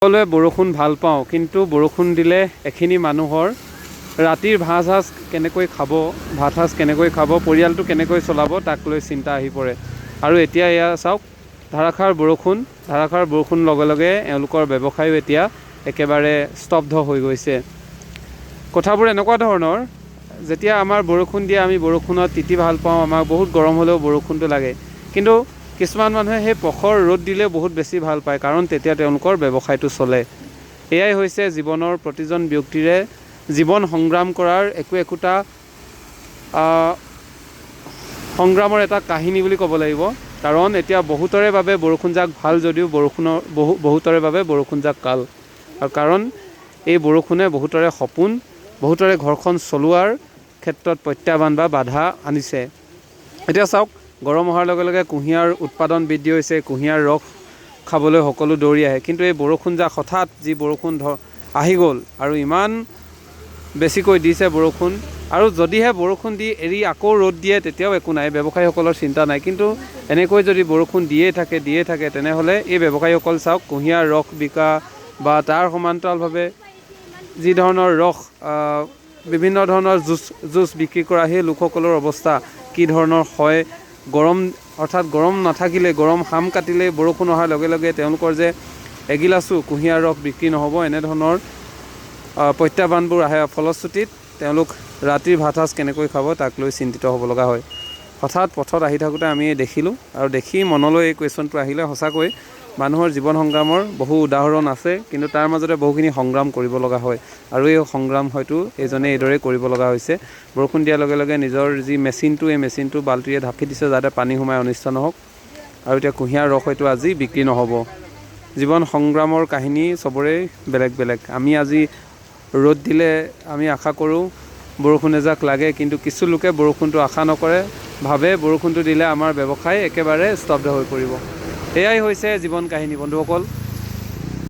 সকলোৱে বৰষুণ ভাল পাওঁ, কিন্তু বৰষুণ দিলে এখিনি মানুহৰ ৰাতিৰ ভাত সাজ কেনেকৈ খাব, পৰিয়ালটো কেনেকৈ চলাব তাক লৈ চিন্তা আহি পৰে। আৰু এতিয়া এয়া চাওক, ধাৰাসাৰ বৰষুণ লগে লগে এওঁলোকৰ ব্যৱসায়ো এতিয়া একেবাৰে স্তব্ধ হৈ গৈছে। কথাবোৰ এনেকুৱা ধৰণৰ, যেতিয়া আমাৰ বৰষুণ দিয়ে আমি বৰষুণত তিতি ভাল পাওঁ, আমাক বহুত গৰম হ'লেও বৰষুণটো লাগে। কিন্তু কিছুমান মানুহে সেই প্ৰখৰ ৰ'দ দিলে বহুত বেছি ভাল পায়, কাৰণ তেতিয়া তেওঁলোকৰ ব্যৱসায়টো চলে। এয়াই হৈছে জীৱনৰ প্ৰতিজন ব্যক্তিৰে জীৱন সংগ্ৰাম কৰাৰ একোটা সংগ্ৰামৰ এটা কাহিনী বুলি ক'ব লাগিব। কাৰণ এতিয়া বহুতৰে বাবে বৰষুণজাক ভাল যদিও বহুতৰে বাবে বৰষুণজাক কাল। আৰু কাৰণ এই বৰষুণে বহুতৰে সপোন, বহুতৰে ঘৰখন চলোৱাৰ ক্ষেত্ৰত প্ৰত্যাহ্বান বা বাধা আনিছে। এতিয়া চাওক, গৰম অহাৰ লগে লগে কুঁহিয়াৰ উৎপাদন বৃদ্ধি হৈছে, কুঁহিয়াৰ ৰস খাবলৈ সকলো দৌৰি আহে। কিন্তু এই বৰষুণজাক হঠাৎ যি বৰষুণ আহি গ'ল আৰু ইমান বেছিকৈ দিছে বৰষুণ, আৰু যদিহে বৰষুণ দি এৰি আকৌ ৰ'দ দিয়ে তেতিয়াও একো নাই, ব্যৱসায়ীসকলৰ চিন্তা নাই। কিন্তু এনেকৈ যদি বৰষুণ দিয়ে থাকে তেনেহ'লে এই ব্যৱসায়ীসকল চাওক, কুঁহিয়াৰ ৰস বিকা বা তাৰ সমান্তৰালভাৱে যি ধৰণৰ ৰস বিভিন্ন ধৰণৰ জুচ বিক্ৰী কৰা সেই লোকসকলৰ অৱস্থা কি ধৰণৰ হয়। গৰম নাথাকিলে, গৰম হাম কাটিলেই বৰষুণ অহাৰ লগে লগে তেওঁলোকৰ যে এগিলাচো কুঁহিয়াৰ ৰস বিক্ৰী নহ'ব, এনেধৰণৰ প্ৰত্যাহ্বানবোৰ আহে। ফলশ্ৰুতিত তেওঁলোক ৰাতিৰ ভাত সাজ কেনেকৈ খাব তাক লৈ চিন্তিত হ'ব লগা হয়। হঠাৎ পথত আহি থাকোঁতে আমি দেখিলোঁ, আৰু দেখি মনলৈ এই কুৱেশ্যনটো আহিলে, সঁচাকৈ মানুহৰ জীৱন সংগ্ৰামৰ বহু উদাহৰণ আছে, কিন্তু তাৰ মাজতে বহুখিনি সংগ্ৰাম কৰিব লগা হয়। আৰু এই সংগ্ৰাম হয়তো এইজনে এইদৰে কৰিব লগা হৈছে। বৰষুণ দিয়াৰ লগে লগে নিজৰ যি মেচিনটো, এই মেচিনটো বাল্টিৰে ঢাকি দিছে যাতে পানী সোমাই অনিষ্ট নহওক। আৰু এতিয়া কুঁহিয়াৰ ৰস হয়তো আজি বিক্ৰী নহ'ব। জীৱন সংগ্ৰামৰ কাহিনী চবৰে বেলেগ বেলেগ। আমি আজি ৰ'দ দিলে আমি আশা কৰোঁ বৰষুণ এজাক লাগে, কিন্তু কিছু লোকে বৰষুণটো আশা নকৰে, ভাবে বৰষুণটো দিলে আমাৰ ব্যৱসায় একেবাৰে স্তব্ধ হৈ পৰিব। এয়াই হৈছে জীৱন কাহিনী বন্ধুসকল।